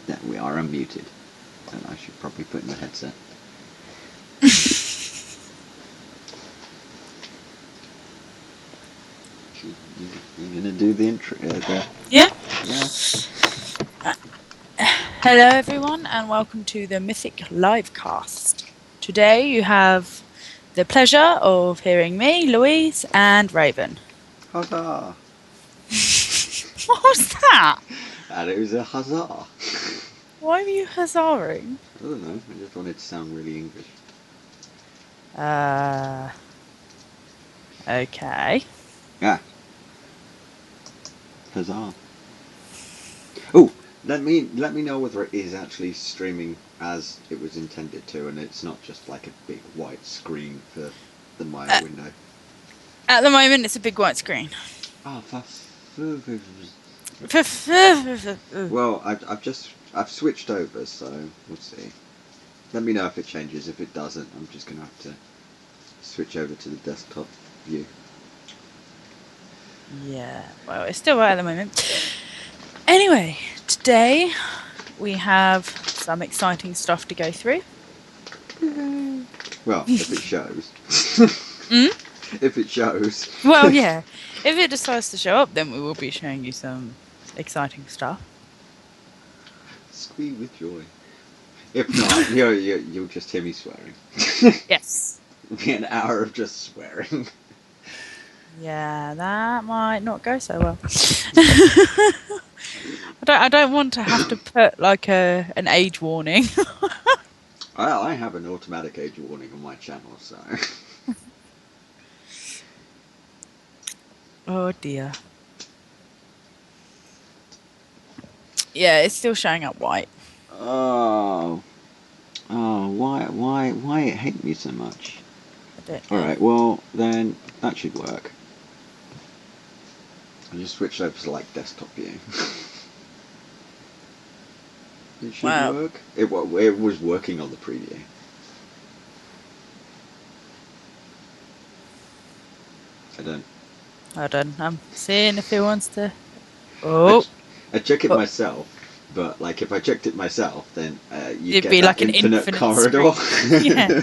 Yeah, we are unmuted. And I should probably put in the headset. You're going to do the intro? Yeah. Yeah. Hello, everyone, and welcome to the Mythic Livecast. Today you have the pleasure of hearing me, Louise, and Raven. Huzzah! What was that? And it was a huzzah. Why were you huzzaring? I don't know, I just wanted to sound really English. Okay. Yeah. Huzzah. Oh, let me know whether it is actually streaming as it was intended to, and it's not just like a big white screen for the Maya window. At the moment, it's a big white screen. Oh, well, I've switched over, so we'll see. Let me know if it changes. If it doesn't, I'm just gonna have to switch over to the desktop view. Yeah, well, it's still right at the moment. Anyway, today we have some exciting stuff to go through. Well, if it shows. If it shows. Well, yeah. If it decides to show up, then we will be showing you some exciting stuff. Squeak with joy. If not, you'll just hear me swearing. Yes. It'll be an hour of just swearing. Yeah, that might not go so well. I don't want to have to put like an age warning. Well, I have an automatic age warning on my channel, so. Oh dear. Yeah, it's still showing up white. Oh, why it hate me so much? I don't know. Alright, well, then that should work. I just switched over to like desktop view. It should work. It was working on the preview. I don't. I'm seeing if it wants to. Oh. I check it myself, but like if I checked it myself, then you'd it'd get be that like an infinite corridor. Yeah.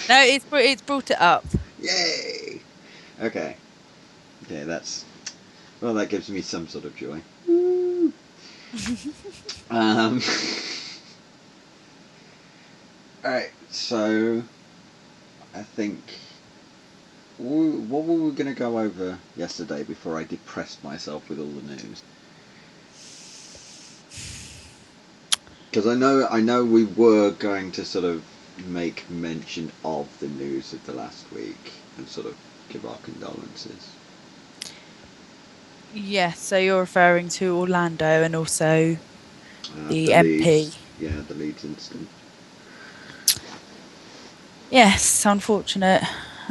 No, it's brought it up. Yay! Okay. Yeah, that gives me some sort of joy. Alright, so I think what were we going to go over yesterday before I depressed myself with all the news? Because I know we were going to sort of make mention of the news of the last week and sort of give our condolences. Yes, so you're referring to Orlando and also the MP. Leeds, the Leeds incident. Yes, unfortunate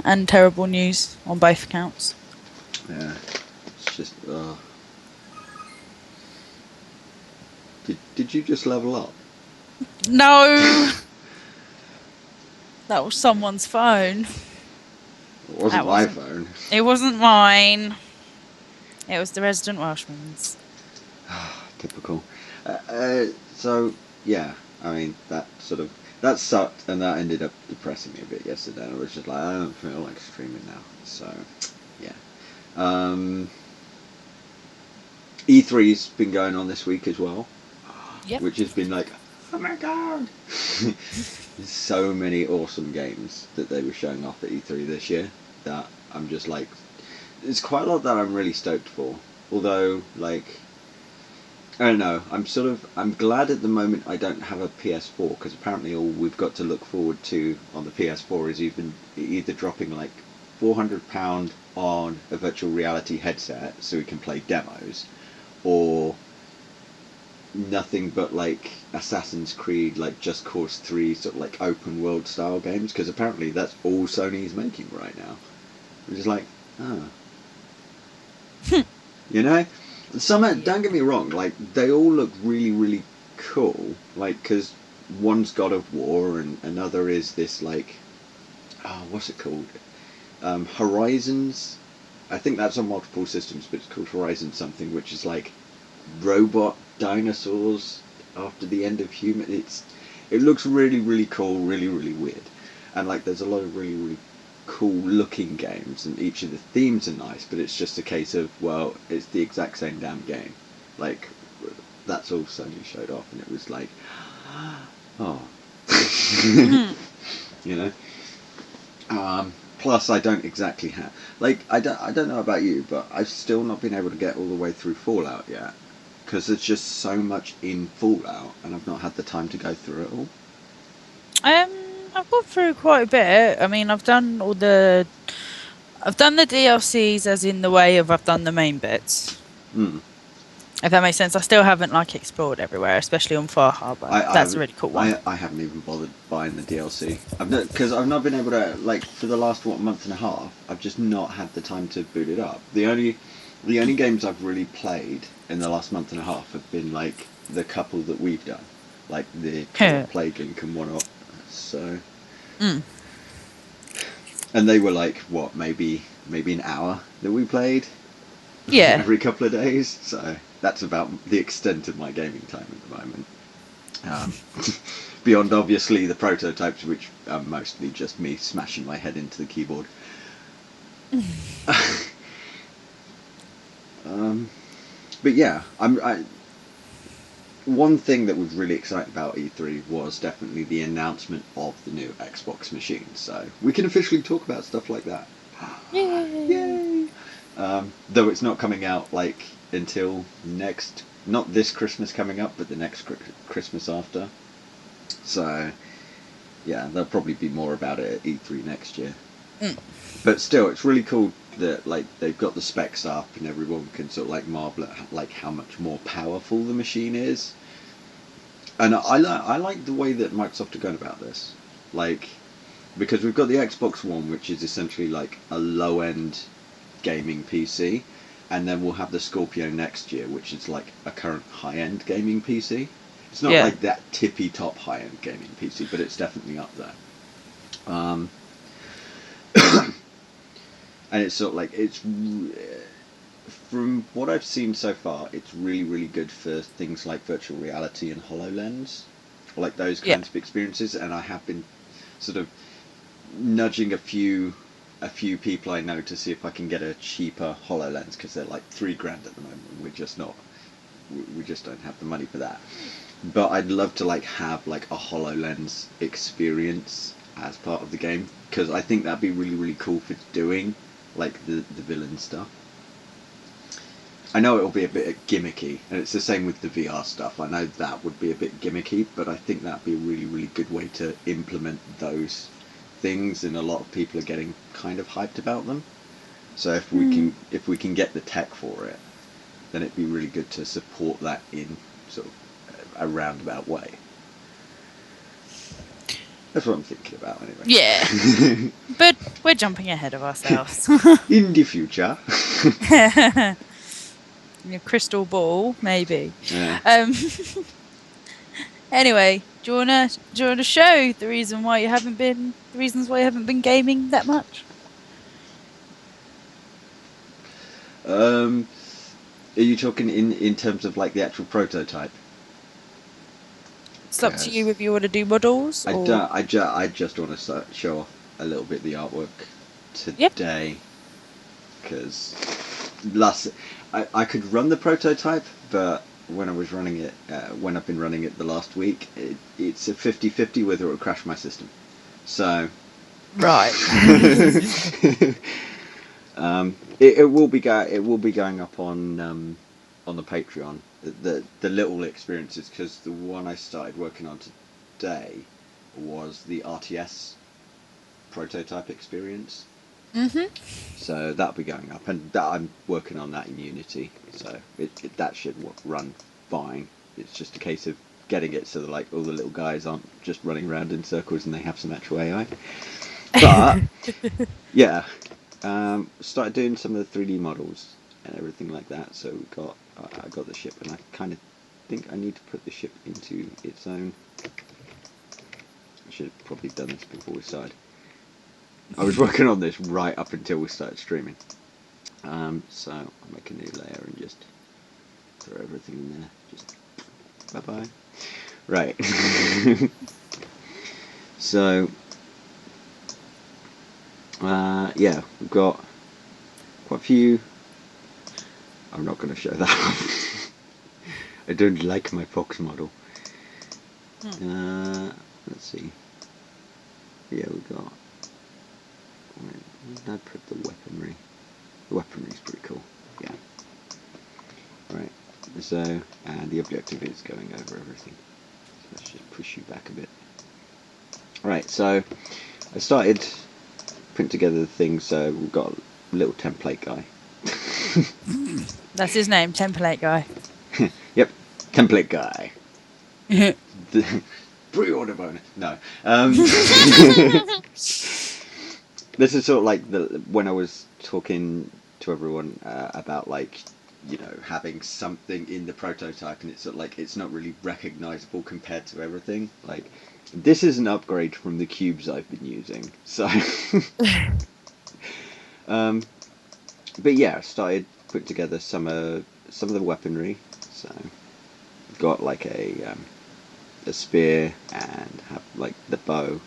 and terrible news on both accounts. Yeah, it's this. Did you just level up? No, that was someone's phone. It wasn't my phone. It wasn't mine. It was the resident Welshman's. Typical. So yeah, I mean that sucked, and that ended up depressing me a bit yesterday. And I was just like, I don't feel like streaming now. So yeah. E3's been going on this week as well, Yep. which has been like, oh my god, so many awesome games that they were showing off at E3 this year that I'm just like, there's quite a lot that I'm really stoked for. Although, like, I don't know, I'm glad at the moment I don't have a PS4, because apparently all we've got to look forward to on the PS4 is either dropping like £400 on a virtual reality headset so we can play demos, or nothing but like Assassin's Creed, like Just Cause 3, sort of like open world style games, because apparently that's all Sony's making right now. Which is like, oh. You know? Don't get me wrong, like, they all look really, really cool, like, because one's God of War and another is this, like, what's it called? Horizons? I think that's on multiple systems, but it's called Horizon something, which is like robot dinosaurs after the end of human. It looks really, really cool, really, really weird, and like there's a lot of really, really cool looking games, and each of the themes are nice, but it's just a case of, well, it's the exact same damn game. Like, that's all Sony showed off, and it was like, oh. You know? Plus, I don't exactly have, like, I don't know about you, but I've still not been able to get all the way through Fallout yet, because there's just so much in Fallout, and I've not had the time to go through it all. I've got through quite a bit. I mean, I've done the DLCs, as in the way of I've done the main bits. If that makes sense. I still haven't like explored everywhere, especially on Far Harbour. That's a really cool one. I haven't even bothered buying the DLC. Because I've not been able to, like, for the last month and a half, I've just not had the time to boot it up. The only games I've really played in the last month and a half have been like the couple that we've done, like the Plague Link and One Up. So, and they were like what, maybe an hour that we played. Yeah. Every couple of days. So that's about the extent of my gaming time at the moment. Beyond obviously the prototypes, which are mostly just me smashing my head into the keyboard. But yeah, one thing that was really exciting about E3 was definitely the announcement of the new Xbox machine. So we can officially talk about stuff like that. Yay! Though it's not coming out like until not this Christmas coming up, but the next Christmas after. So yeah, there'll probably be more about it at E3 next year. But still, it's really cool that like they've got the specs up and everyone can sort of like marvel at like how much more powerful the machine is. And I like the way that Microsoft are going about this, like, because we've got the Xbox One, which is essentially like a low end gaming PC, and then we'll have the Scorpio next year, which is like a current high end gaming PC. It's not like that tippy top high end gaming PC, but it's definitely up there. And it's sort of like, from what I've seen so far, it's really, really good for things like virtual reality and HoloLens, like those kinds of experiences. And I have been sort of nudging a few people I know to see if I can get a cheaper HoloLens, because they're like $3,000 at the moment. We just don't have the money for that. But I'd love to like have like a HoloLens experience as part of the game, because I think that'd be really, really cool for doing like the villain stuff. I know it'll be a bit gimmicky, and it's the same with the VR stuff. I know that would be a bit gimmicky, but I think that'd be a really, really good way to implement those things, and a lot of people are getting kind of hyped about them. So if we can get the tech for it, then it'd be really good to support that in sort of a roundabout way. That's what I'm thinking about anyway. Yeah. But we're jumping ahead of ourselves. In the future. Your crystal ball, maybe. Yeah. Anyway, do you wanna show the reasons why you haven't been gaming that much? Are you talking in terms of like the actual prototype? It's up to you Because if you want to do models I or don't. I just want to show off a little bit of the artwork yeah. today. Because I could run the prototype, but when I was running it, when I've been running it the last week, it's a 50-50 whether it will crash my system. So Right. it will be going up on the Patreon. The little experiences, because the one I started working on today was the RTS prototype experience. Mhm. So that'll be going up, and I'm working on that in Unity. So that should run fine. It's just a case of getting it so that like all the little guys aren't just running around in circles and they have some actual AI. But yeah, started doing some of the 3D models and everything like that. So I got the ship, and I kind of think I need to put the ship into its own. I should have probably done this before we started. I was working on this right up until we started streaming. So I'll make a new layer and just throw everything in there. Just bye bye. Right. So yeah, we've got quite a few. I'm not going to show that. I don't like my fox model. Let's see. Yeah, we got. Where did I put the weaponry? The weaponry's pretty cool. Yeah. Right. So, and the objective is going over everything. So let's just push you back a bit. Right. So I started putting together the thing. So we've got a little template guy. That's his name, template guy. Yep, template guy. Pre-order bonus. No. This is sort of like when I was talking to everyone about like having something in the prototype, and it's sort of like it's not really recognizable compared to everything. Like this is an upgrade from the cubes I've been using. So, but yeah, I started putting together some of the weaponry. So got like a spear and have like the bow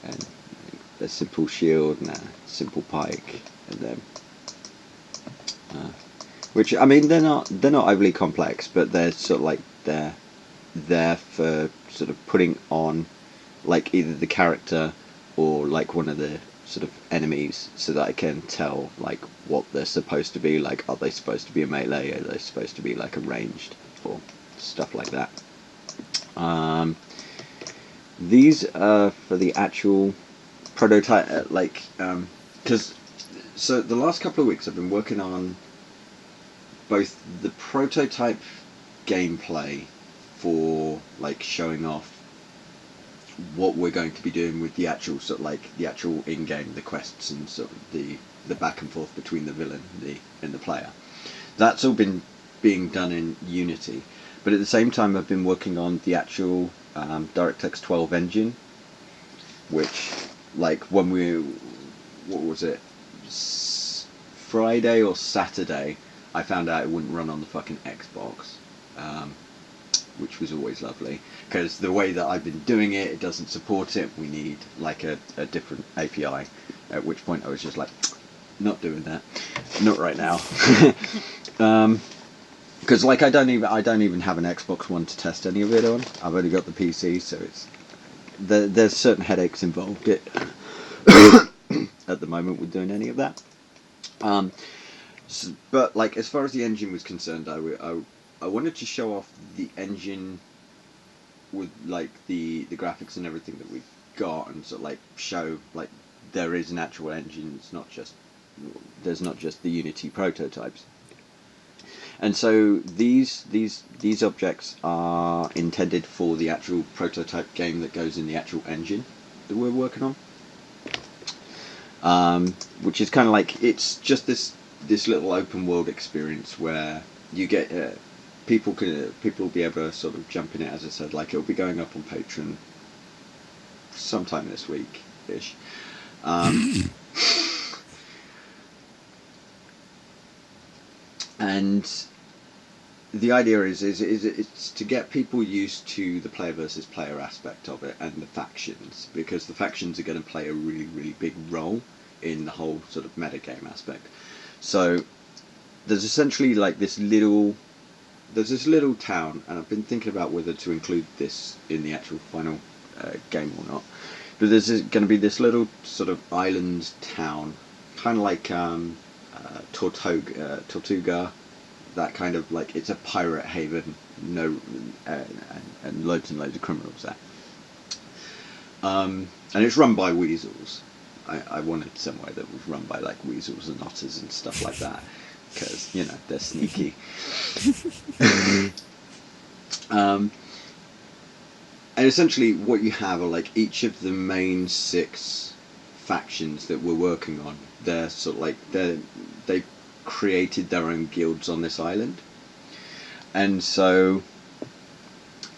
and a simple shield and a simple pike, and then which I mean they're not overly complex, but they're sort of like they're there for sort of putting on like either the character or like one of the sort of enemies, so that I can tell like what they're supposed to be. Like, are they supposed to be a melee? Are they supposed to be like a ranged or stuff like that? These are for the actual prototype, because so the last couple of weeks I've been working on both the prototype gameplay for like showing off what we're going to be doing with the actual sort of like the actual in-game, the quests and sort of the back and forth between the villain and the player. That's all been being done in Unity, but at the same time I've been working on the actual DirectX 12 engine, which like when what was it, Friday or Saturday, I found out it wouldn't run on the fucking Xbox, which was always lovely, because the way that I've been doing it, it doesn't support it. We need like a different API, at which point I was just like, not doing that, not right now. Because like I don't even have an Xbox One to test any of it on. I've only got the PC, so it's there's certain headaches involved at the moment with doing any of that. But like as far as the engine was concerned, I wanted to show off the engine with like the graphics and everything that we've got, and sort of like show like there is an actual engine. It's not just there's not just the Unity prototypes. And so these objects are intended for the actual prototype game that goes in the actual engine that we're working on, which is kind of like it's just this this little open world experience where you get people will be able to sort of jump in it, as I said. Like, it'll be going up on Patron sometime this week ish. And the idea is it's to get people used to the player versus player aspect of it and the factions, because the factions are going to play a really, really big role in the whole sort of metagame aspect. So there's essentially like this little town, and I've been thinking about whether to include this in the actual final game or not. But there's going to be this little sort of island town, kind of like Tortuga, that kind of like, it's a pirate haven, and loads and loads of criminals there. And it's run by weasels. I wanted somewhere that was run by like weasels and otters and stuff like that, because they're sneaky. And essentially what you have are like each of the main 6 factions that we're working on. They're sort of like they've created their own guilds on this island, and so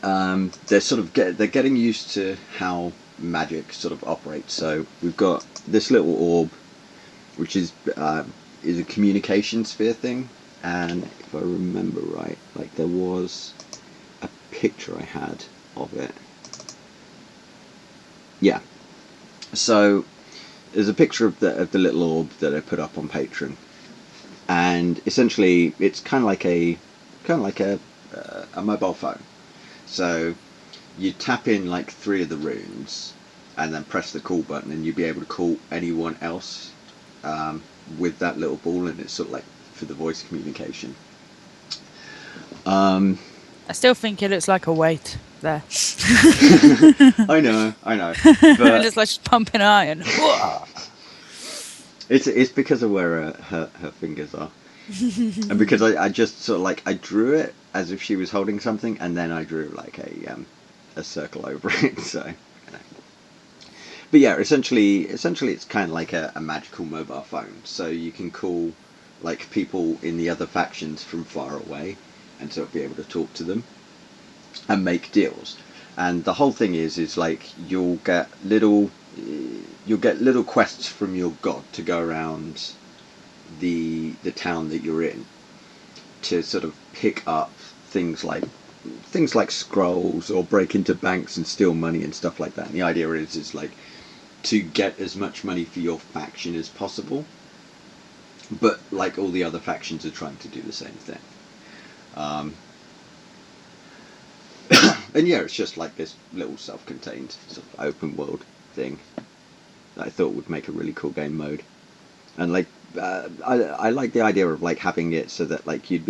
they're getting used to how magic sort of operates. So we've got this little orb, which is a communication sphere thing, and if I remember right, like there was a picture I had of it. Yeah, so there's a picture of the little orb that I put up on Patron, and essentially it's kind of like a mobile phone. So you tap in like 3 of the runes, and then press the call button, and you'll be able to call anyone else with that little ball, and it's sort of like for the voice communication. I still think it looks like a weight there. I know. But it looks like she's pumping iron. It's because of where her fingers are, and because I just sort of like, I drew it as if she was holding something, and then I drew like a circle over it. So, but yeah, essentially it's kind of like a magical mobile phone. So you can call like people in the other factions from far away, and sort of be able to talk to them and make deals. And the whole thing is like you'll get little quests from your god to go around the town that you're in, to sort of pick up things like scrolls, or break into banks and steal money and stuff like that. And the idea is like to get as much money for your faction as possible, but like all the other factions are trying to do the same thing. And yeah, it's just like this little self-contained sort of open world thing that I thought would make a really cool game mode. And like I like the idea of like having it so that like you'd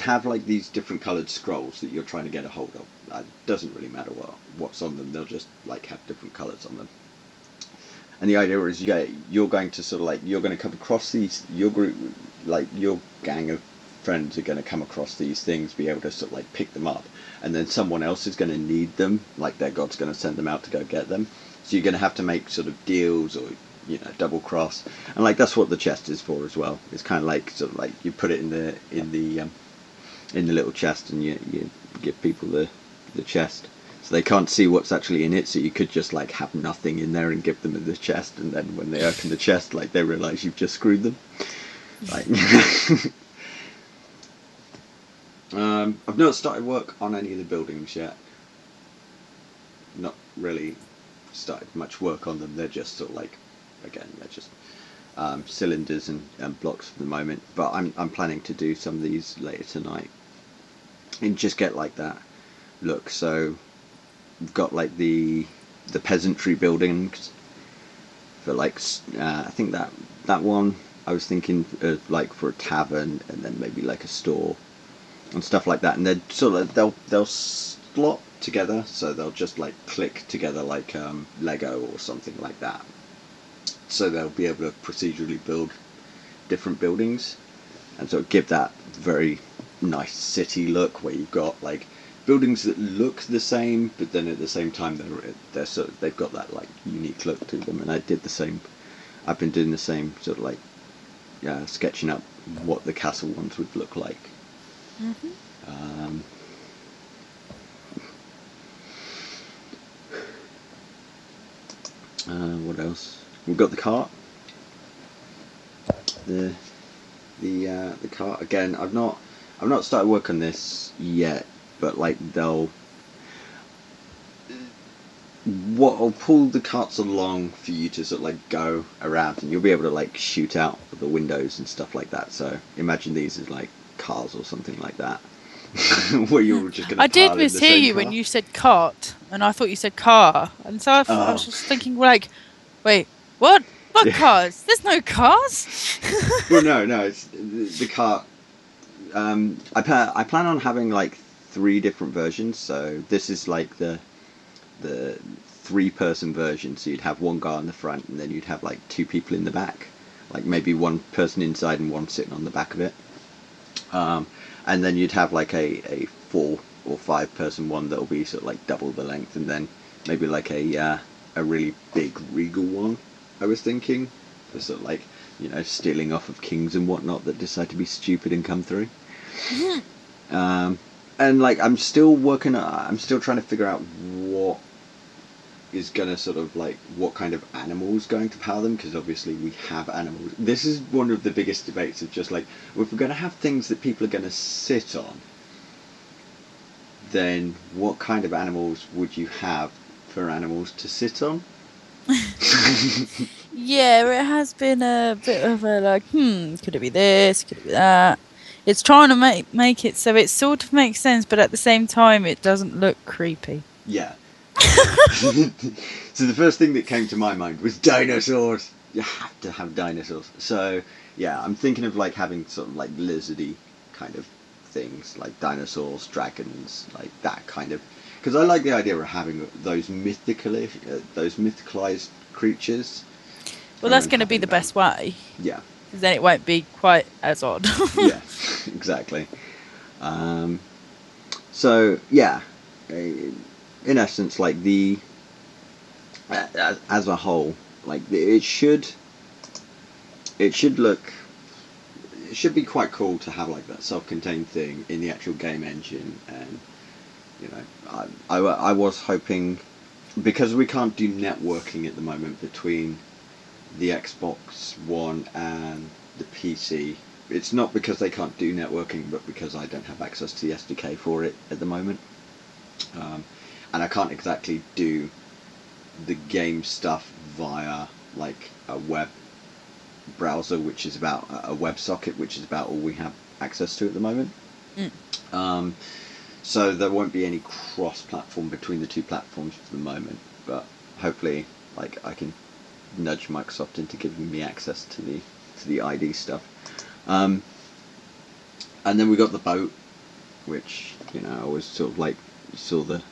have like these different coloured scrolls that you're trying to get a hold of. It doesn't really matter what's on them; they'll just like have different colours on them. And the idea is you're going to sort of like, you're going to come across these, your group, like your gang of friends are going to come across these things, be able to sort of like pick them up, and then someone else is going to need them, like their god's going to send them out to go get them. So you're going to have to make sort of deals, or double cross, and like that's what the chest is for as well. It's kind of like sort of like you put it in the little chest, and you give people the chest, so they can't see what's actually in it. So you could just like have nothing in there and give them the chest, and then when they open the chest, like they realise you've just screwed them. Like, I've not started work on any of the buildings yet. Not really started much work on them. They're just sort of like, again, they're just cylinders and blocks for the moment. But I'm planning to do some of these later tonight and just get like that look. So we've got like the peasantry buildings for like I think that one I was thinking of like for a tavern, and then maybe like a store and stuff like that. And they're sort of, they'll slot together, so they'll just like click together like Lego or something like that. So they'll be able to procedurally build different buildings, and sort of give that very nice city look, where you've got like buildings that look the same, but then at the same time they're sort of, they've got that like unique look to them. And I've been doing the same sort of like sketching up what the castle ones would look like. Mm-hmm. What else? We've got the cart. The cart again. I've not started work on this yet, but like I'll pull the carts along for you to sort of like go around, and you'll be able to like shoot out of the windows and stuff like that. So imagine these as like cars or something like that, where you're just going to I did pile in the mishear same you car. when you said cart, and I thought you said car, and so I was just thinking like, wait, what? What Yeah. cars? There's no cars. Well, no, it's the cart. I plan on having like 3 different versions. So this is like the 3-person version. So you'd have one guy on the front, and then you'd have like 2 people in the back, like maybe one person inside and one sitting on the back of it. And then you'd have like a 4 or 5-person one that'll be sort of like double the length, and then maybe like a really big regal one. I was thinking for sort of like, stealing off of kings and whatnot that decide to be stupid and come through. And like I'm still trying to figure out what is gonna sort of like what kind of animals going to power them, because obviously we have animals. This is one of the biggest debates of just like, well, if we're going to have things that people are going to sit on, then what kind of animals would you have for animals to sit on? Yeah, it has been a bit of a like, could it be this? Could it be that? It's trying to make it so it sort of makes sense, but at the same time, it doesn't look creepy. Yeah. So the first thing that came to my mind was dinosaurs. You have to have dinosaurs. So yeah, I'm thinking of like having sort of like lizardy kind of things, like dinosaurs, dragons, like that kind of. Because I like the idea of having those mythicalized creatures. Well, that's going to be the best way. Yeah. Because then it won't be quite as odd. Yeah, exactly. So yeah, in essence, like as a whole, like it should look. It should be quite cool to have like that self-contained thing in the actual game engine, and I was hoping, because we can't do networking at the moment between the Xbox One and the PC. It's not because they can't do networking, but because I don't have access to the SDK for it at the moment, and I can't exactly do the game stuff via like a web browser, which is about a WebSocket, which is about all we have access to at the moment. So there won't be any cross-platform between the 2 platforms for the moment, but hopefully, like I can nudge Microsoft into giving me access to the ID stuff. And then we got the boat, which I was sort of like saw the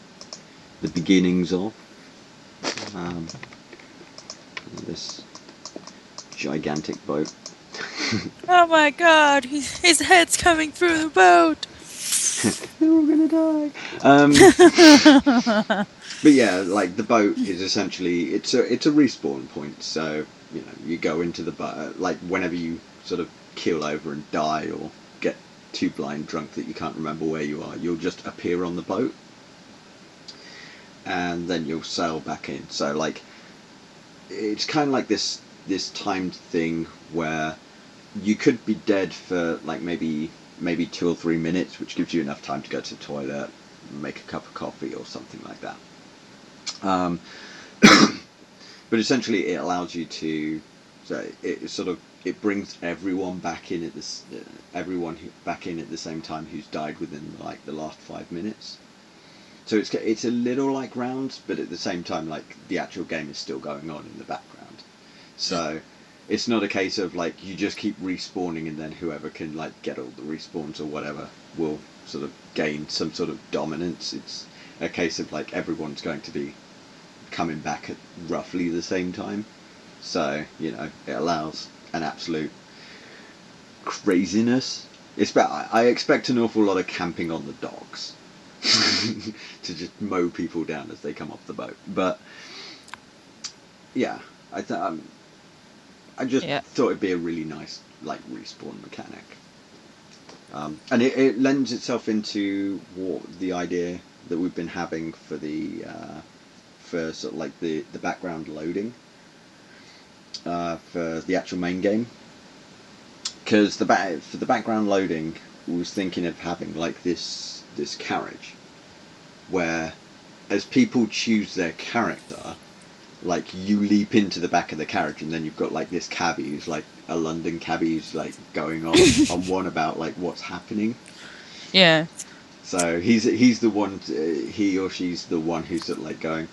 beginnings of. This gigantic boat. Oh my god, his head's coming through the boat. They're all gonna die. But yeah, like the boat is essentially it's a respawn point. So you go into the boat, like whenever you sort of keel over and die or get too blind drunk that you can't remember where you are, you'll just appear on the boat, and then you'll sail back in. So like it's kind of like this timed thing where you could be dead for like maybe 2 or 3 minutes, which gives you enough time to go to the toilet, make a cup of coffee or something like that. But essentially it allows you to, so it brings everyone back in at this back in at the same time who's died within like the last 5 minutes. So it's a little like rounds, but at the same time, like the actual game is still going on in the background. So it's not a case of like you just keep respawning and then whoever can like get all the respawns or whatever will sort of gain some sort of dominance. It's a case of like everyone's going to be coming back at roughly the same time. So it allows an absolute craziness. I expect an awful lot of camping on the docks. To just mow people down as they come off the boat. But yeah, I just thought it'd be a really nice like respawn mechanic. And it lends itself into the idea that we've been having for the for sort of like the background loading for the actual main game. Because for the background loading, we was thinking of having like this carriage, where as people choose their character, like you leap into the back of the carriage, and then you've got like this cabbie who's like a London cabbie who's like going on one about like what's happening. Yeah. So he's the one. He or she's the one who's sort of like going,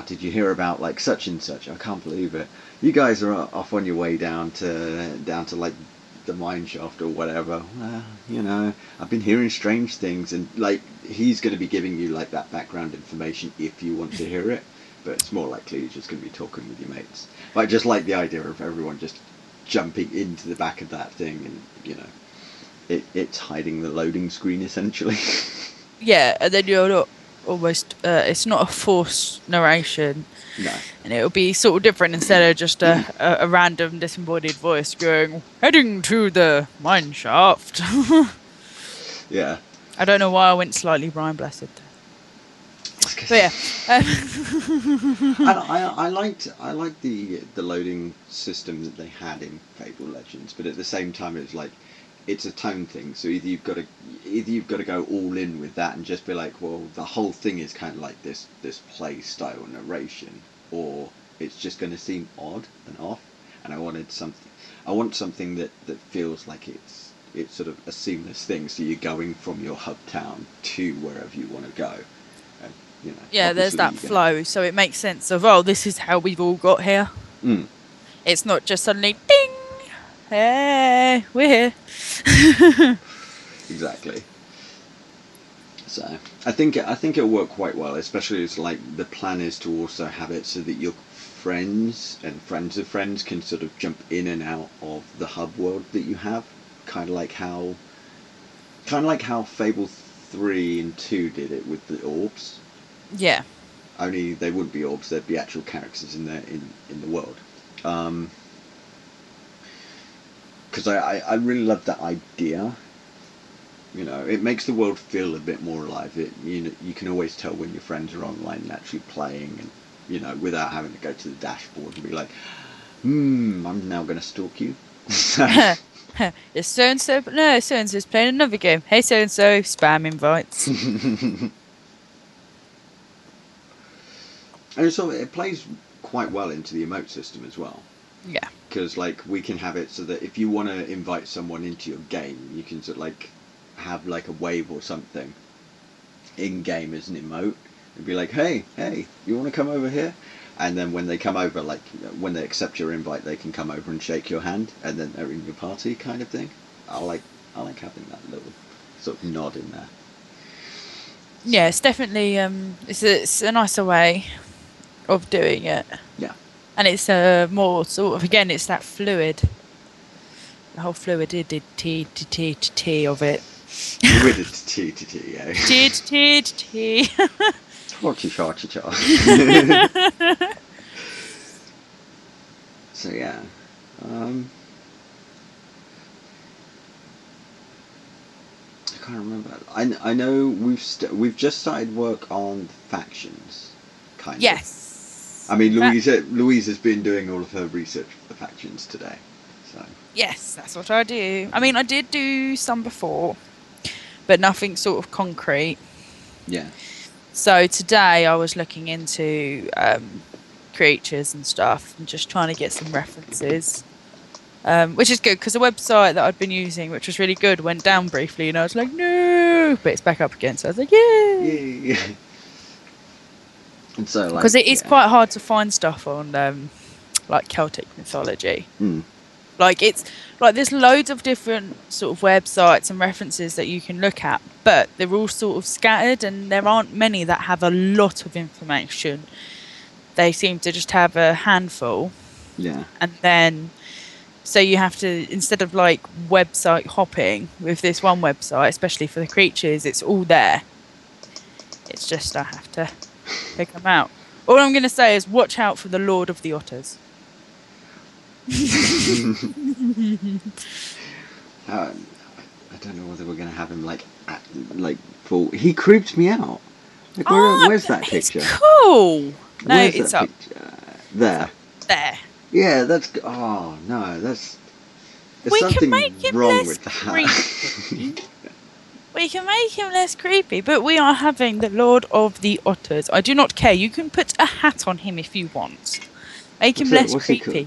did you hear about like such and such? I can't believe it. You guys are off on your way down to like the mine shaft or whatever. Well, you know, I've been hearing strange things, and like he's going to be giving you like that background information if you want to hear it. But it's more likely you're just going to be talking with your mates. But I just like the idea of everyone just jumping into the back of that thing, and you know, it's hiding the loading screen essentially. Yeah, and then you're not almost. It's not a forced narration. No. And it'll be sort of different instead of just a random disembodied voice going, heading to the mine shaft. Yeah. I don't know why I went slightly Brian Blessed. But yeah. And I liked the loading system that they had in Fable Legends, but at the same time it's like it's a tone thing. So either you've got to go all in with that and just be like, well, the whole thing is kind of like this play style narration, or it's just going to seem odd and off. And I want something that feels like it's sort of a seamless thing. So you're going from your hub town to wherever you want to go. You know, yeah, there's that flow, so it makes sense of, this is how we've all got here. Mm. It's not just suddenly, ding, hey, we're here. Exactly. So I think it'll work quite well, especially as like the plan is to also have it so that your friends and friends of friends can sort of jump in and out of the hub world that you have, kind of like how Fable 3 and 2 did it with the orbs. Yeah. Only they wouldn't be orbs; they'd be actual characters in the world. Because I really love that idea. You know, it makes the world feel a bit more alive. You can always tell when your friends are online and actually playing, and you know, without having to go to the dashboard and be like, I'm now going to stalk you. Is so and so? No, so and so's playing another game. Hey, so and so, spam invites. And so it plays quite well into the emote system as well. Yeah. Because like we can have it so that if you want to invite someone into your game, you can sort of like have like a wave or something in game as an emote and be like, hey, you want to come over here? And then when they come over, like when they accept your invite, they can come over and shake your hand, and then they're in your party, kind of thing. I like having that little sort of nod in there. Yeah, it's definitely it's a nicer way of doing it. Yeah. And it's a more sort of, again, it's that fluid, the whole fluidity of it. Fluidity, yeah. So yeah. I can't remember. I know we've just started work on factions, kind of. Yes. I mean, Louise has been doing all of her research for the factions today. So. Yes, that's what I do. I mean, I did do some before, but nothing sort of concrete. Yeah. So today I was looking into creatures and stuff and just trying to get some references. Which is good because the website that I'd been using, which was really good, went down briefly, and I was like, no, but it's back up again. So I was like, yeah. And so, because it is quite hard to find stuff on like Celtic mythology. Like it's like there's loads of different sort of websites and references that you can look at, but they're all sort of scattered, and there aren't many that have a lot of information. They seem to just have a handful. Yeah. And then. So you have to, instead of like website hopping with this one website, especially for the creatures, it's all there. It's just I have to pick them out. All I'm going to say is watch out for the Lord of the Otters. I don't know whether we're going to have him like full. He creeps me out. Like, where's that he's picture? cool. No, Where's it's that up. picture? There. There. Yeah, that's. Oh no, that's. There's We something can make him wrong less with that. creepy. We can make him less creepy, but we are having the Lord of the Otters. I do not care. You can put a hat on him if you want. Make him less What's creepy. he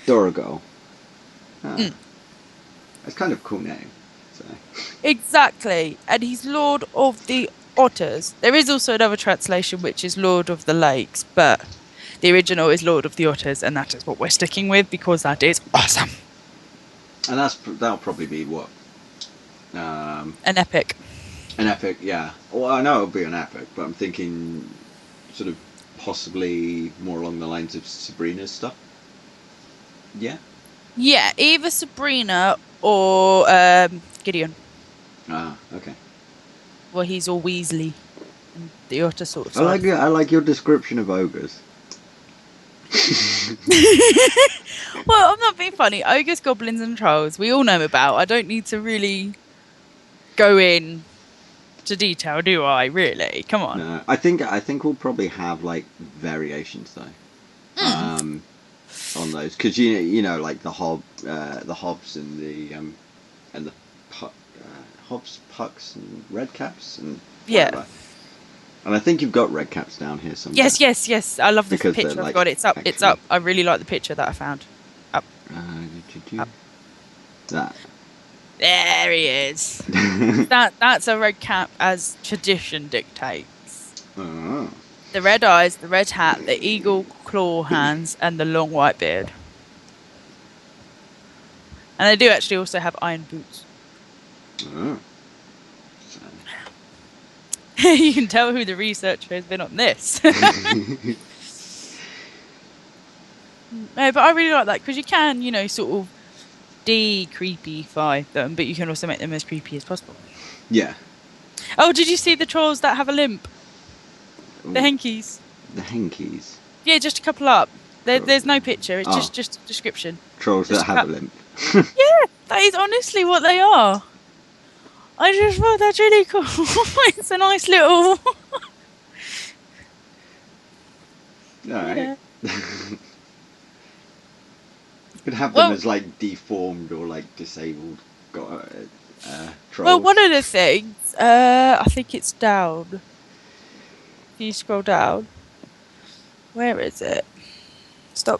called? Dorigal. Ah, that's kind of a cool name. So. Exactly. And he's Lord of the Otters. There is also another translation which is Lord of the Lakes, but the original is Lord of the Otters, and that is what we're sticking with because that is awesome. And that'll probably be what? An epic. An epic, yeah. Well, I know it'll be an epic, but I'm thinking sort of possibly more along the lines of Sabrina's stuff. Yeah? Yeah, either Sabrina or Gideon. Ah, okay. Well, he's all Weasley and the Otter sort of I side. I like your description of ogres. Well, I'm not being funny. Ogres, goblins, and trolls we all know about. I don't need to really go in to detail, do I? Really? Come on. No, I think we'll probably have like variations though, on those because you know like the hobs and the hobs, pucks, and red caps and whatever. Yeah. And I think you've got red caps down here somewhere. Yes. I love the Because picture they're, I've like, got. It's up. It's actually- up. I really like the picture that I found. Up. Up. That. There he is. That's a red cap as tradition dictates. Oh. The red eyes, the red hat, the eagle claw hands, and the long white beard. And they do actually also have iron boots. Oh. So. You can tell who the researcher has been on this. No, but I really like that because you can, sort of de-creepify them, but you can also make them as creepy as possible. Yeah. Oh, did you see the trolls that have a limp? The henkies. The henkies. Yeah, just a couple up. There's no picture. It's just a description. Trolls just that have a limp. Yeah, that is honestly what they are. I just thought that's really cool. It's a nice little. Alright. Could have them as like deformed or like disabled trolls. Well, one of the things, I think it's down. If you scroll down, where is it? Stop.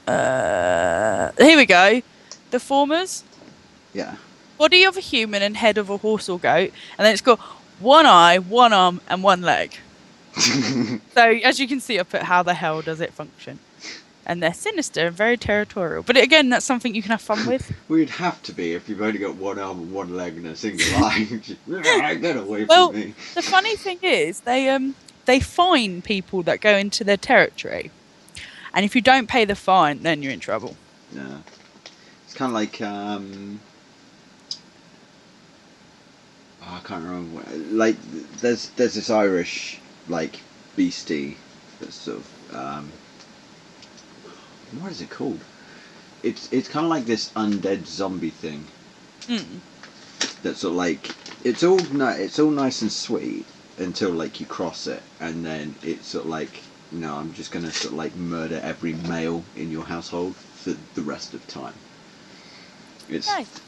Here we go. The formers. Yeah. Body of a human and head of a horse or goat, and then it's got one eye, one arm, and one leg. So as you can see, I put how the hell does it function, and they're sinister and very territorial. But again, that's something you can have fun with. Well, you'd have to be if you've only got one arm and one leg and a single eye. Get away Well, from me. the funny thing is, they fine people that go into their territory, and if you don't pay the fine, then you're in trouble. Yeah. It's kind of like I can't remember. Like, there's this Irish like beastie that's sort of what is it called? It's kind of like this undead zombie thing. That's sort of like it's all nice and sweet until like you cross it, and then it's sort of like no, I'm just gonna sort of like murder every male in your household for the rest of time. It's. Nice.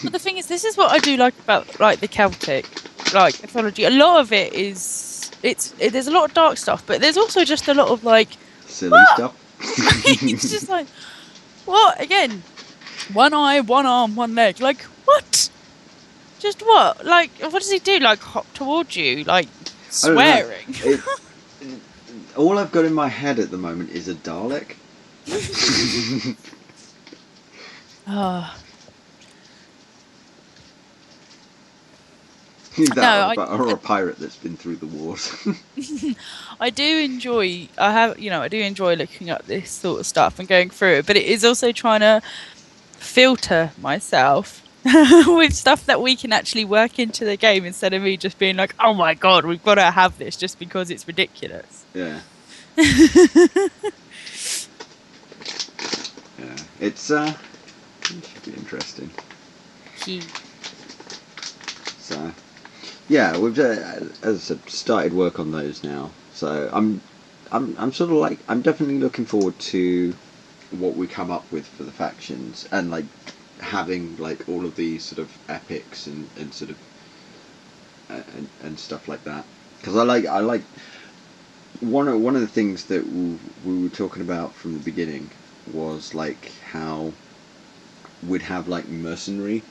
But the thing is, this is what I do like about like the Celtic like mythology. A lot of it is there's a lot of dark stuff, but there's also just a lot of like silly stuff. It's just like what again? One eye, one arm, one leg. Like what? Just what? Like what does he do? Like hop towards you, like swearing. All I've got in my head at the moment is a Dalek. Or a pirate that's been through the wars. I do enjoy looking at this sort of stuff and going through it, but it is also trying to filter myself with stuff that we can actually work into the game instead of me just being like, oh my god, we've got to have this just because it's ridiculous. Yeah. it should be interesting. So, yeah, we've as I said, started work on those now. So I'm sort of like, I'm definitely looking forward to what we come up with for the factions, and like having like all of these sort of epics and sort of and stuff like that. Because I like one of the things that we were talking about from the beginning was like how we'd have like mercenary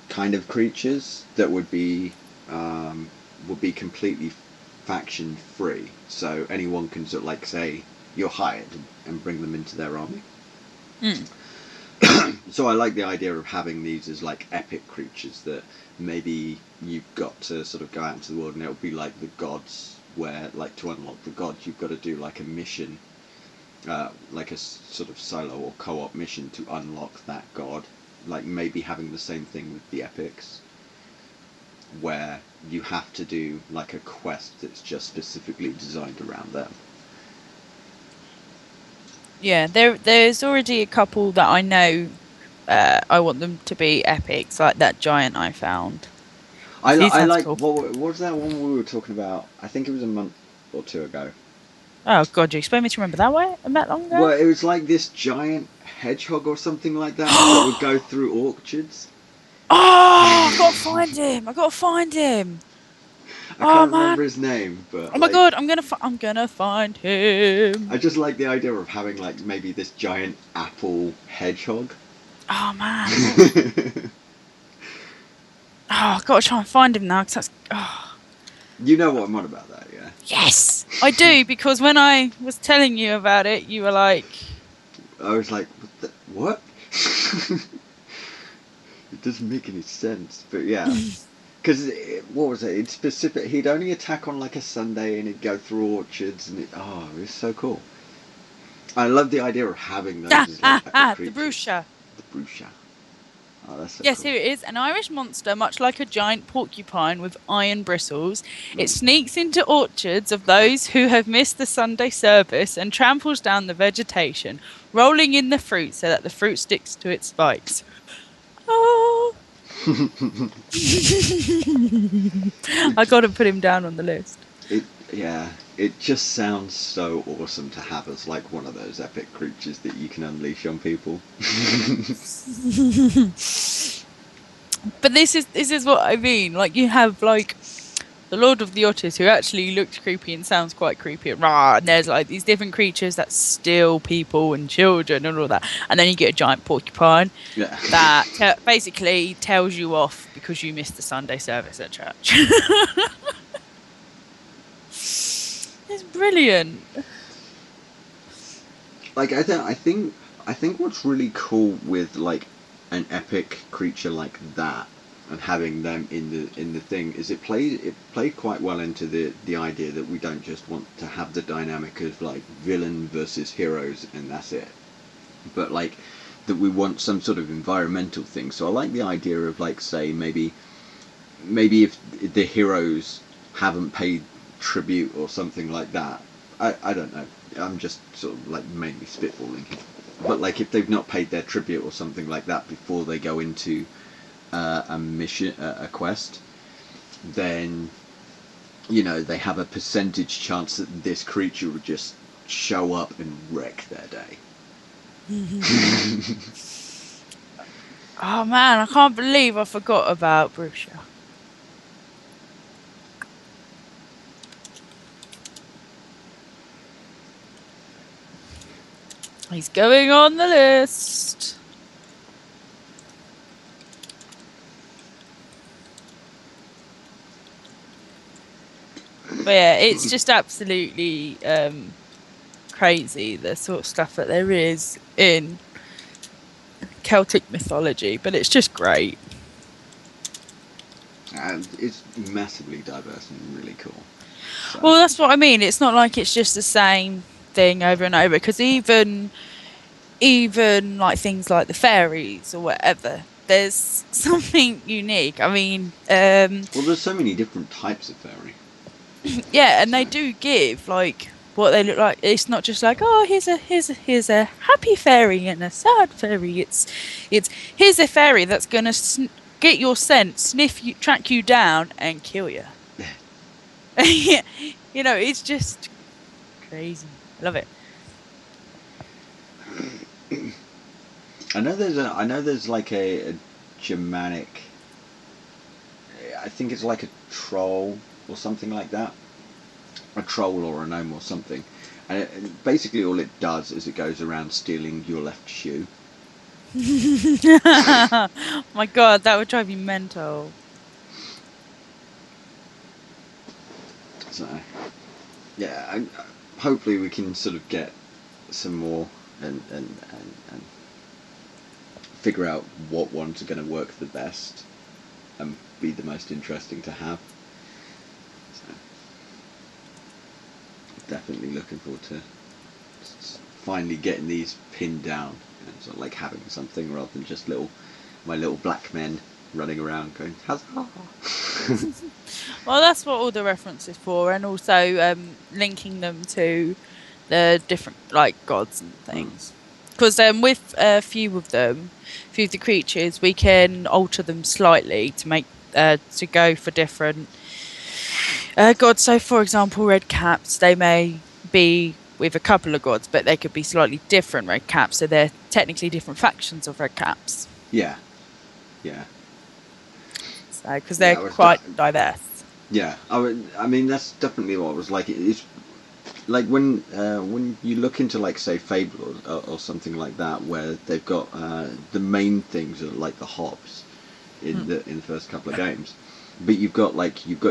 kind of creatures that would be completely faction free. So anyone can sort of like say you're hired and bring them into their army. So I like the idea of having these as like epic creatures that maybe you've got to sort of go out into the world, and it'll be like the gods, where like to unlock the gods you've got to do like a mission, like a sort of solo or co-op mission to unlock that god. Like maybe having the same thing with the epics, where you have to do like a quest that's just specifically designed around them. Yeah, there's already a couple that I know. I want them to be epics, like that giant I found. I like cool. What was that one we were talking about? I think it was a month or two ago. Oh god, you expect me to remember that way? That long ago? Well, it was like this giant hedgehog or something like that that would go through orchards. Oh, I gotta find him. I can't remember his name, but oh my god, I'm gonna find him. I just like the idea of having like maybe this giant apple hedgehog. Oh man. I gotta try and find him now, because that's. Oh. You know what I'm on about, that, yeah? Yes, I do, because when I was telling you about it, you were like. I was like, what? It doesn't make any sense, but yeah. Because, what was it? It's specific. He'd only attack on like a Sunday, and he'd go through orchards, and it was so cool. I love the idea of having those as like the Brusha. The Brusha. Oh, that's so yes, cool. Here it is. An Irish monster, much like a giant porcupine with iron bristles. It sneaks into orchards of those who have missed the Sunday service and tramples down the vegetation, rolling in the fruit so that the fruit sticks to its spikes. Oh. I got to put him down on the list. It just sounds so awesome to have as like one of those epic creatures that you can unleash on people. But this is what I mean. Like, you have like the Lord of the Otters, who actually looks creepy and sounds quite creepy, and there's like these different creatures that steal people and children and all that, and then you get a giant porcupine that basically tells you off because you missed the Sunday service at church. It's brilliant. Like I think what's really cool with like an epic creature like that, and having them in the thing, is it played quite well into the idea that we don't just want to have the dynamic of like villain versus heroes and that's it, but like that we want some sort of environmental thing. So I like the idea of like, say, maybe if the heroes haven't paid tribute or something like that. I don't know. I'm just sort of like mainly spitballing here. But like if they've not paid their tribute or something like that before they go into a mission, a quest, then they have a percentage chance that this creature would just show up and wreck their day. Oh man, I can't believe I forgot about Brusha. He's going on the list. But yeah, it's just absolutely crazy, the sort of stuff that there is in Celtic mythology, but it's just great. And it's massively diverse and really cool. So. Well, that's what I mean. It's not like it's just the same thing over and over, because even like things like the fairies or whatever, there's something unique. I mean, well, there's so many different types of fairy. Yeah, and they do give like what they look like. It's not just like, oh, here's a happy fairy and a sad fairy. It's here's a fairy that's gonna get your scent, sniff you, track you down, and kill you. You know, it's just crazy. I love it. I know there's like a Germanic. I think it's like a troll or something like that. A troll or a gnome or something. And basically all it does is it goes around stealing your left shoe. My God, that would drive you mental. So, yeah, hopefully we can sort of get some more and figure out what ones are going to work the best and be the most interesting to have. So, definitely looking forward to finally getting these pinned down. You know, sort of like having something rather than just my little black men running around going huzzah. Well, that's what all the references for, and also linking them to the different like gods and things. Because with a few of them, a few of the creatures, we can alter them slightly to make to go for different gods. So, for example, red caps, they may be with a couple of gods, but they could be slightly different red caps. So they're technically different factions of red caps. Yeah, yeah. So because they're quite diverse. Yeah, I mean that's definitely what it was like. It's like when you look into like say Fable or something like that, where they've got the main things are like the hobs in the first couple of games, but you've got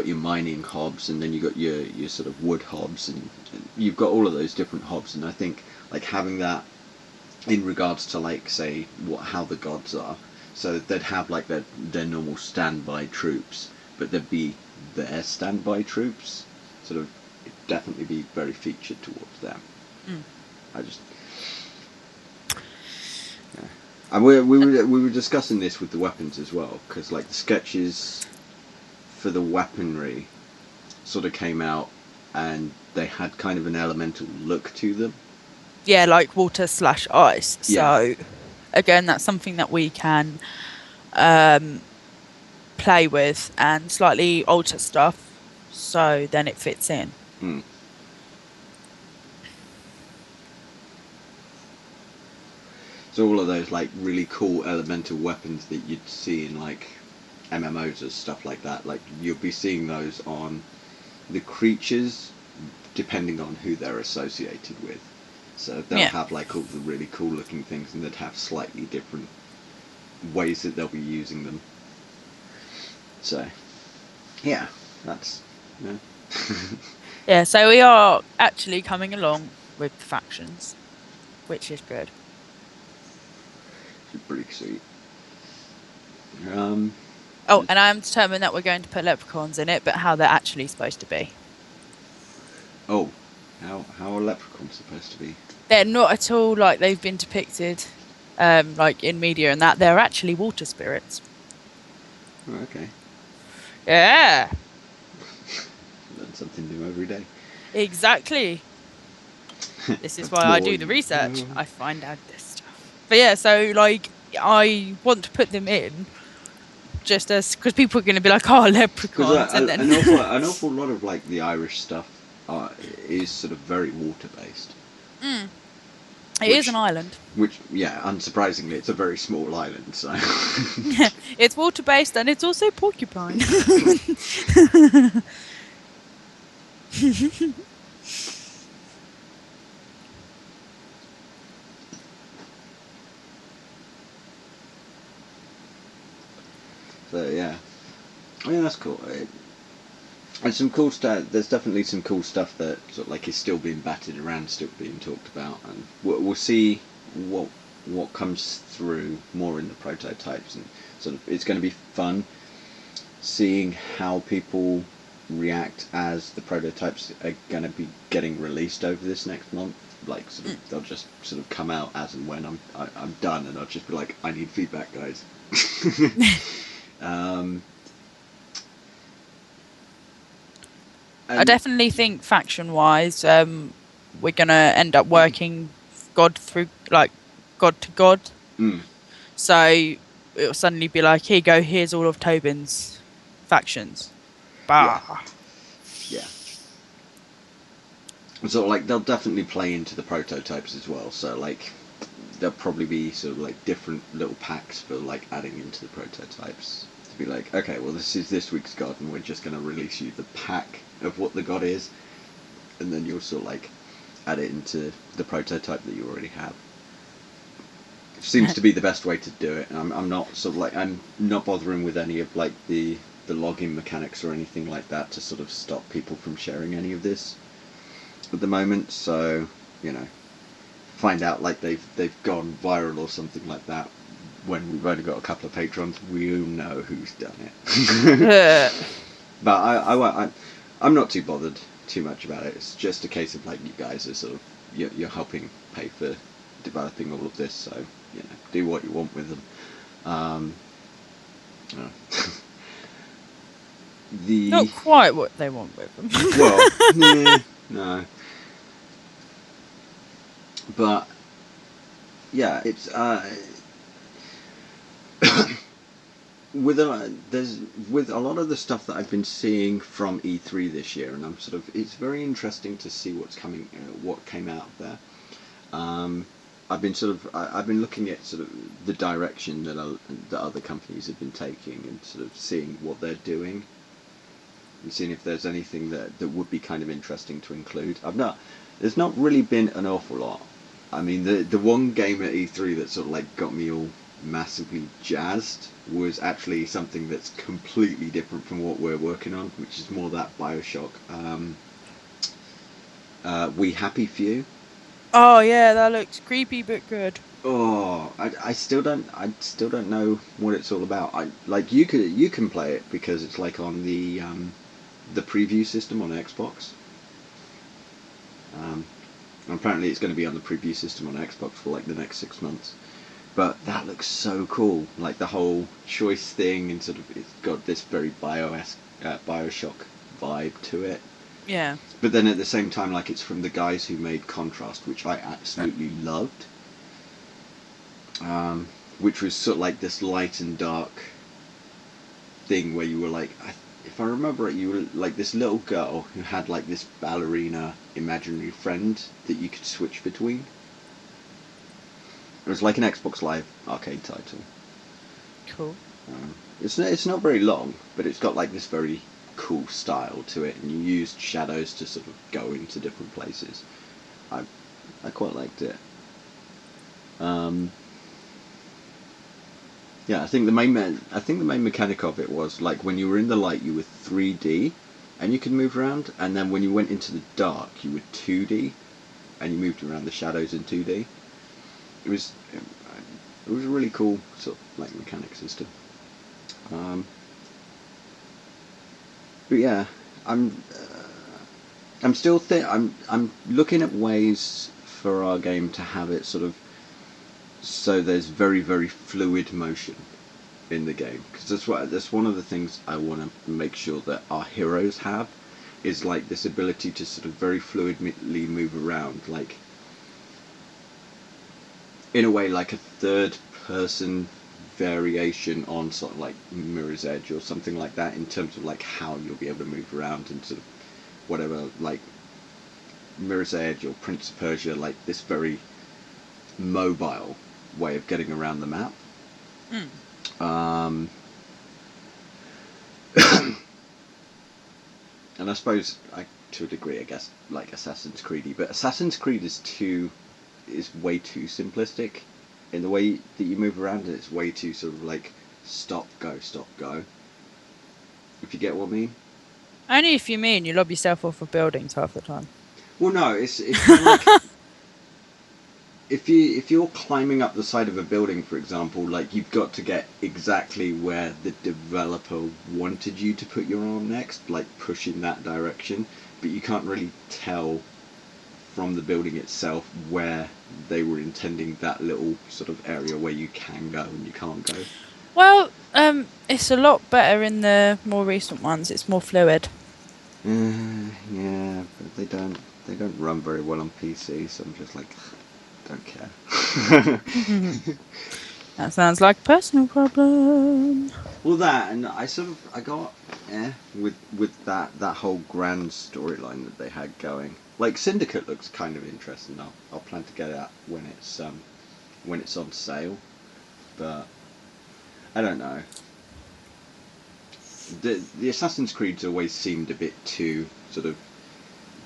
your mining hobs, and then you've got your sort of wood hobs, and you've got all of those different hobs, and I think like having that in regards to like say how the gods are, so they'd have like their normal standby troops, but there'd be their standby troops, sort of definitely be very featured towards them. I just, yeah. And we were discussing this with the weapons as well, because like the sketches for the weaponry sort of came out, and they had kind of an elemental look to them. Yeah, like water/ice. Yeah. So again, that's something that we can play with and slightly alter stuff so then it fits in. So all of those like really cool elemental weapons that you'd see in like MMOs or stuff like that, like you'll be seeing those on the creatures depending on who they're associated with. So they'll have like all the really cool looking things, and they'd have slightly different ways that they'll be using them. So yeah, that's yeah, so we are actually coming along with the factions, which is good. Pretty sweet. Oh, and I'm determined that we're going to put leprechauns in it, but how they're actually supposed to be. Oh, how are leprechauns supposed to be? They're not at all like they've been depicted, like in media, and that they're actually water spirits. Oh, okay. Yeah. Learn something new every day. Exactly. This is why I do the research. I find out this stuff. But yeah, so like I want to put them in just as because people are going to be like, oh, leprechauns, and then an awful lot of like the Irish stuff is sort of very water based. It is an island. Which, yeah, unsurprisingly, it's a very small island. So it's water based, and it's also porcupine. So yeah, I mean that's cool. And some cool stuff. There's definitely some cool stuff that sort of like is still being batted around, still being talked about, and we'll see what comes through more in the prototypes, and sort of it's going to be fun seeing how people react as the prototypes are going to be getting released over this next month. Like sort of, they'll just sort of come out as and when I'm done, and I'll just be like, I need feedback, guys. I definitely think faction wise, we're going to end up working God through, like, God to God. So it'll suddenly be like, here you go, here's all of Tobin's factions. Bah. Yeah. So like they'll definitely play into the prototypes as well. So like there'll probably be sort of like different little packs for like adding into the prototypes to be like, okay, well this is this week's god, and we're just going to release you the pack of what the god is, and then you'll sort of like add it into the prototype that you already have. Seems to be the best way to do it. I'm not sort of like I'm not bothering with any of like the login mechanics or anything like that to sort of stop people from sharing any of this at the moment. So find out like they've gone viral or something like that when we've only got a couple of patrons, we'll know who's done it. But I'm not too bothered too much about it. It's just a case of like you guys are sort of you're helping pay for developing all of this, so do what you want with them. Not quite what they want with them. Well, no. But yeah, it's with a lot of the stuff that I've been seeing from E3 this year, and it's very interesting to see what's coming, what came out of there. I've been looking at sort of the direction that other companies have been taking, and sort of seeing what they're doing, and seeing if there's anything that would be kind of interesting to include. There's not really been an awful lot. I mean, the one game at E3 that sort of like got me all massively jazzed was actually something that's completely different from what we're working on, which is more that Bioshock We Happy Few. Oh yeah, that looks creepy but good. Oh, I still don't know what it's all about. You can play it because it's like on the preview system on Xbox. Apparently it's going to be on the preview system on Xbox for like the next 6 months. But that looks so cool, like the whole choice thing, and sort of it's got this very Bioshock vibe to it. Yeah. But then at the same time, like it's from the guys who made Contrast, which I absolutely loved. Which was sort of like this light and dark thing where you were like, if I remember it, you were like this little girl who had like this ballerina imaginary friend that you could switch between. It was like an Xbox Live arcade title. Cool. It's not very long, but it's got like this very cool style to it, and you used shadows to sort of go into different places. I quite liked it. Yeah, I think the main mechanic of it was like when you were in the light, you were 3D, and you could move around, and then when you went into the dark, you were 2D, and you moved around the shadows in 2D. It was a really cool sort of like mechanic system. But yeah, I'm still I'm looking at ways for our game to have it sort of so there's very very fluid motion in the game, because that's one of the things I want to make sure that our heroes have, is like this ability to sort of very fluidly move around, like in a way like a third person variation on sort of like Mirror's Edge or something like that, in terms of like how you'll be able to move around and sort of whatever, like Mirror's Edge or Prince of Persia, like this very mobile way of getting around the map. And I suppose, to a degree, I guess, like Assassin's Creedy, but Assassin's Creed is way too simplistic in the way that you move around, and it's way too sort of like stop, go, if you get what I mean. Only if you mean you lob yourself off of buildings half the time. Well, no, it's kind of like if you're climbing up the side of a building, for example, like you've got to get exactly where the developer wanted you to put your arm next, like push in that direction, but you can't really tell from the building itself where they were intending that little sort of area where you can go and you can't go. Well, it's a lot better in the more recent ones. It's more fluid. Yeah, but they don't. they don't run very well on PC, so I'm just like, don't care. That sounds like a personal problem. Well, that, and I got with that whole grand storyline that they had going. Like Syndicate looks kind of interesting. I'll plan to get it when it's on sale, but I don't know. The Assassin's Creeds always seemed a bit too sort of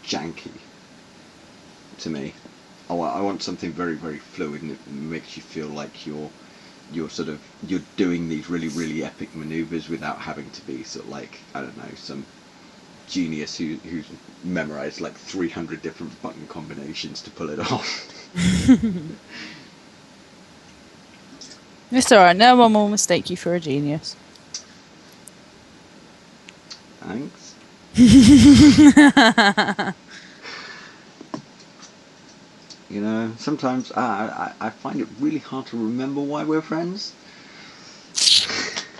janky to me. I want something very, very fluid, and it makes you feel like you're doing these really, really epic maneuvers without having to be sort of like, I don't know, some genius who's memorized like 300 different button combinations to pull it off. It's alright, no one will mistake you for a genius. Thanks. You know, sometimes I find it really hard to remember why we're friends.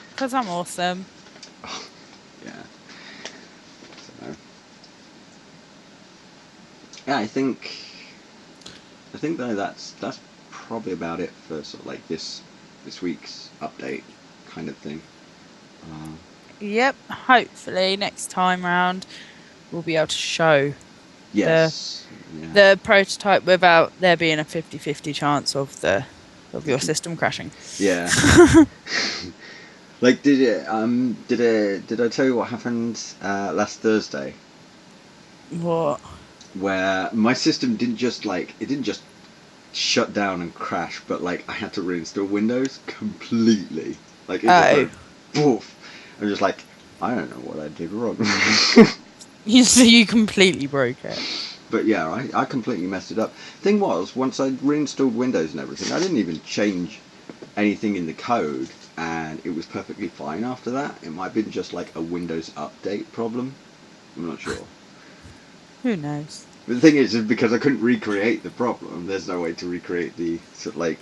Because I'm awesome. Oh, yeah. So, yeah, I think though that's probably about it for sort of like this week's update kind of thing. Yep, hopefully next time round we'll be able to show the prototype without there being a 50-50 chance of your system crashing. Yeah. Like did I tell you what happened last Thursday? What? Where my system didn't just shut down and crash, but like I had to reinstall Windows completely. Like it just went poof. I'm just like, I don't know what I did wrong. You completely broke it. But yeah, I completely messed it up. Thing was, once I reinstalled Windows and everything, I didn't even change anything in the code, and it was perfectly fine after that. It might have been just like a Windows update problem. I'm not sure. Who knows? But the thing is because I couldn't recreate the problem, there's no way to recreate the sort of like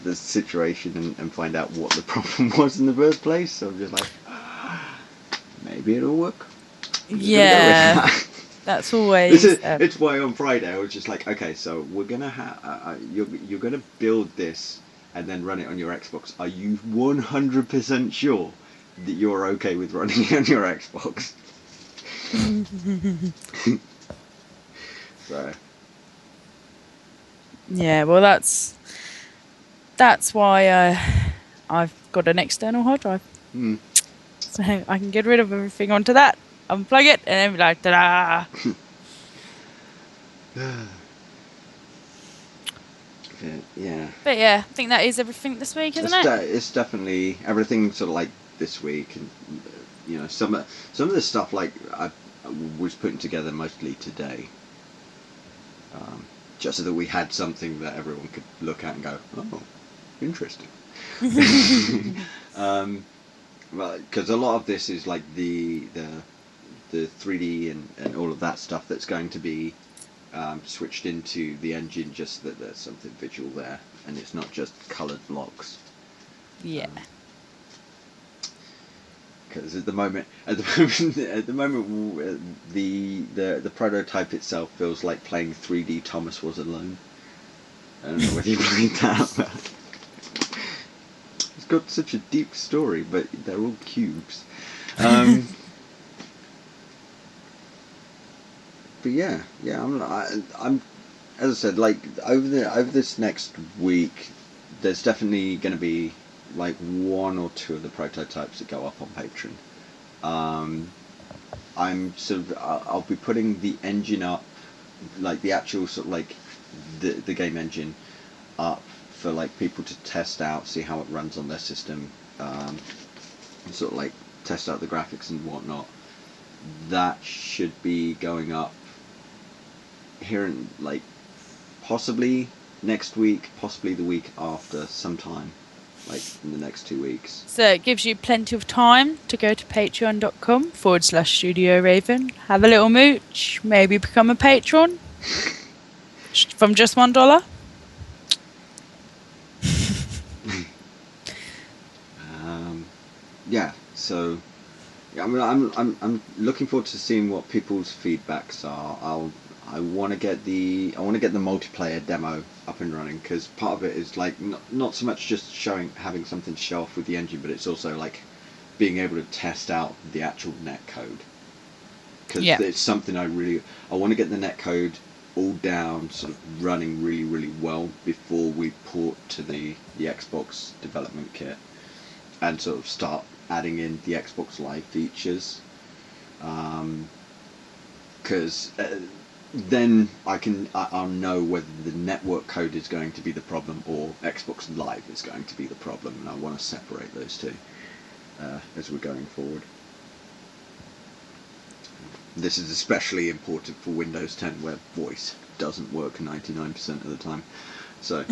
the situation and find out what the problem was in the first place. So I'm just like, maybe it'll work. Yeah, that's always. It's why on Friday I was just like, okay, so we're gonna have you're gonna build this and then run it on your Xbox. Are you 100% sure that you're okay with running it on your Xbox? So. Yeah, well, that's why I've got an external hard drive. So I can get rid of everything onto that, unplug it, and then be like, ta-da! Yeah. But yeah, I think that is everything this week, isn't it? It's definitely everything sort of like this week, and you know some of the stuff like I was putting together mostly today, just so that we had something that everyone could look at and go, oh, interesting. Well, because a lot of this is like the 3D and all of that stuff that's going to be switched into the engine, just so that there's something visual there and it's not just coloured blocks. Yeah. Because at the moment, the prototype itself feels like playing 3D Thomas Was Alone. I don't know whether you played that, but it's got such a deep story, but they're all cubes. But yeah, I'm as I said, like over this next week, there's definitely going to be like one or two of the prototypes that go up on Patron. I'm sort of I'll be putting the engine up, like the actual sort of like the game engine up for like people to test out, see how it runs on their system, sort of like test out the graphics and whatnot. That should be going up here in like possibly next week, possibly the week after, sometime like in the next 2 weeks. So it gives you plenty of time to go to patreon.com/StudioRaven, have a little mooch, maybe become a patron from just $1. Yeah, so yeah, I'm looking forward to seeing what people's feedbacks are. I want to get the multiplayer demo up and running, because part of it is like not so much just having something to show off with the engine, but it's also like being able to test out the actual net code, because it's something I want to get the net code all down, sort of running really, really well before we port to the Xbox development kit and sort of start adding in the Xbox Live features. Because then I'll know whether the network code is going to be the problem or Xbox Live is going to be the problem, and I want to separate those two as we're going forward. This is especially important for Windows 10, where voice doesn't work 99% of the time. So,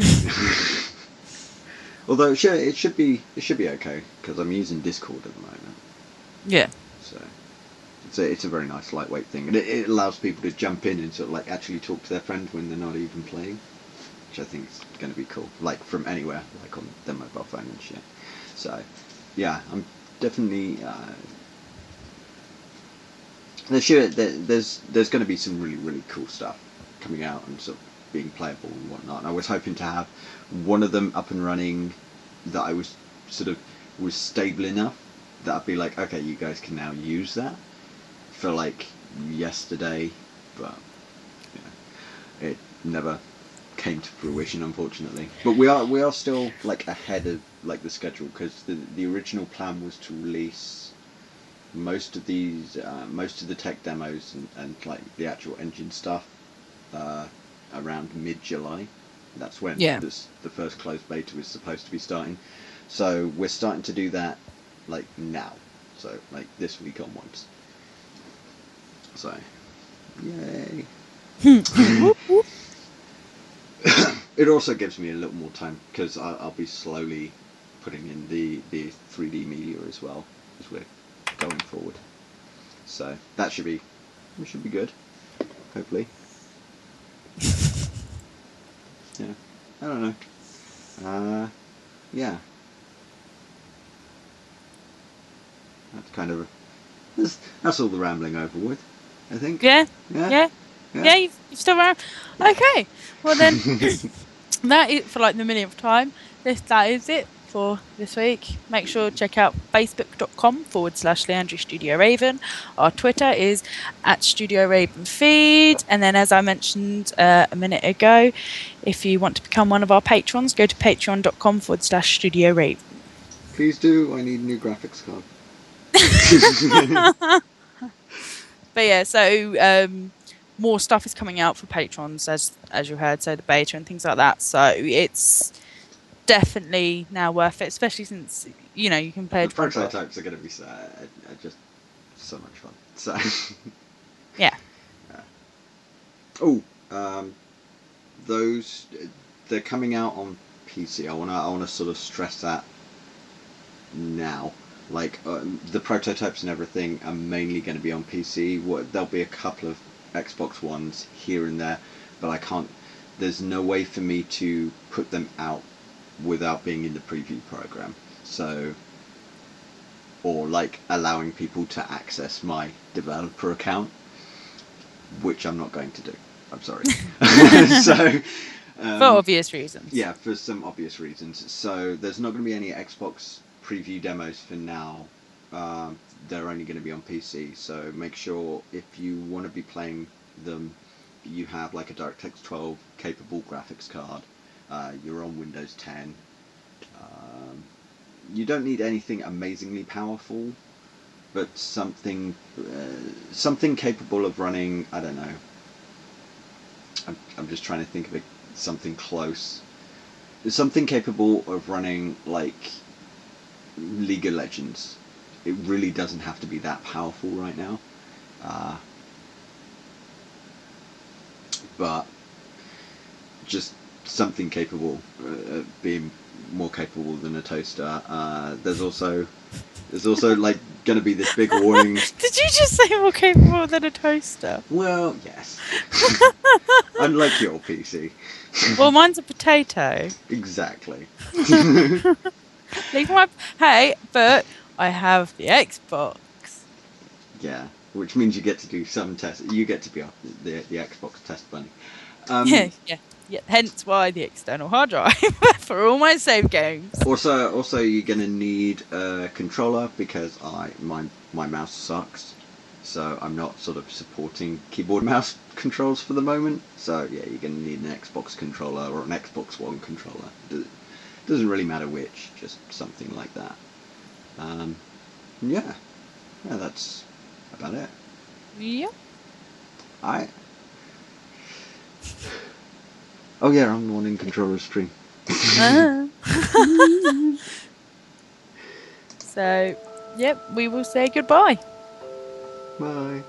although it should be okay, because I'm using Discord at the moment. Yeah. So it's a very nice lightweight thing, and it allows people to jump in and sort of like actually talk to their friend when they're not even playing, which I think is going to be cool, like from anywhere, like on their mobile phone and shit. So yeah, I'm definitely there's going to be some really, really cool stuff coming out and sort of being playable and whatnot. And I was hoping to have one of them up and running that I was stable enough that I'd be like, okay, you guys can now use that for like yesterday, but it never came to fruition, unfortunately. But we are still like ahead of like the schedule, because the original plan was to release most of the tech demos and like the actual engine stuff around mid-July. That's when the first closed beta was supposed to be starting. So we're starting to do that like now. So like this week onwards. So yay. It also gives me a little more time, because I'll be slowly putting in the 3D media as well as we're going forward. So that should be good, hopefully. Yeah, I don't know. Yeah, that's kind of that's all the rambling over with, I think. Yeah. You've still around. Okay, well then, that is for like the millionth time. That is it for this week. Make sure to check out facebook.com/Liandri StudioRaven. Our Twitter is @StudioRavenFeed. And then, as I mentioned a minute ago, if you want to become one of our patrons, go to patreon.com/StudioRaven. Please do. I need a new graphics card. But yeah, so more stuff is coming out for patrons, as you heard, so the beta and things like that. So it's definitely now worth it, especially since you can play. The prototypes are going to be just so much fun. So yeah. Those they're coming out on PC. I wanna sort of stress that now. Like the prototypes and everything are mainly going to be on PC. There'll be a couple of Xbox Ones here and there, but I can't. There's no way for me to put them out without being in the preview program. So, or like allowing people to access my developer account, which I'm not going to do. I'm sorry. So. For obvious reasons. Yeah, for some obvious reasons. So there's not going to be any Xbox preview demos for now. They're only going to be on PC, so make sure if you want to be playing them, you have like a DirectX 12 capable graphics card. You're on Windows 10. You don't need anything amazingly powerful, but something capable of running, I don't know. I'm just trying to think of something close. Something capable of running like League of Legends. It really doesn't have to be that powerful right now, but just something capable of being more capable than a toaster. There's also like going to be this big warning. Did you just say more capable than a toaster? Well, yes. Unlike your PC. Well, mine's a potato. Exactly. Hey, but I have the Xbox. Yeah. which means you get to do some tests. You get to be the Xbox test bunny. Yeah. Hence why the external hard drive for all my save games. Also, you're gonna need a controller because my mouse sucks, so I'm not sort of supporting keyboard mouse controls for the moment. So yeah, you're gonna need an Xbox controller or an Xbox One controller. Doesn't really matter which, just something like that. Yeah, that's about it. Yeah. Oh yeah, I'm the one in control of the stream. So, yep, we will say goodbye. Bye.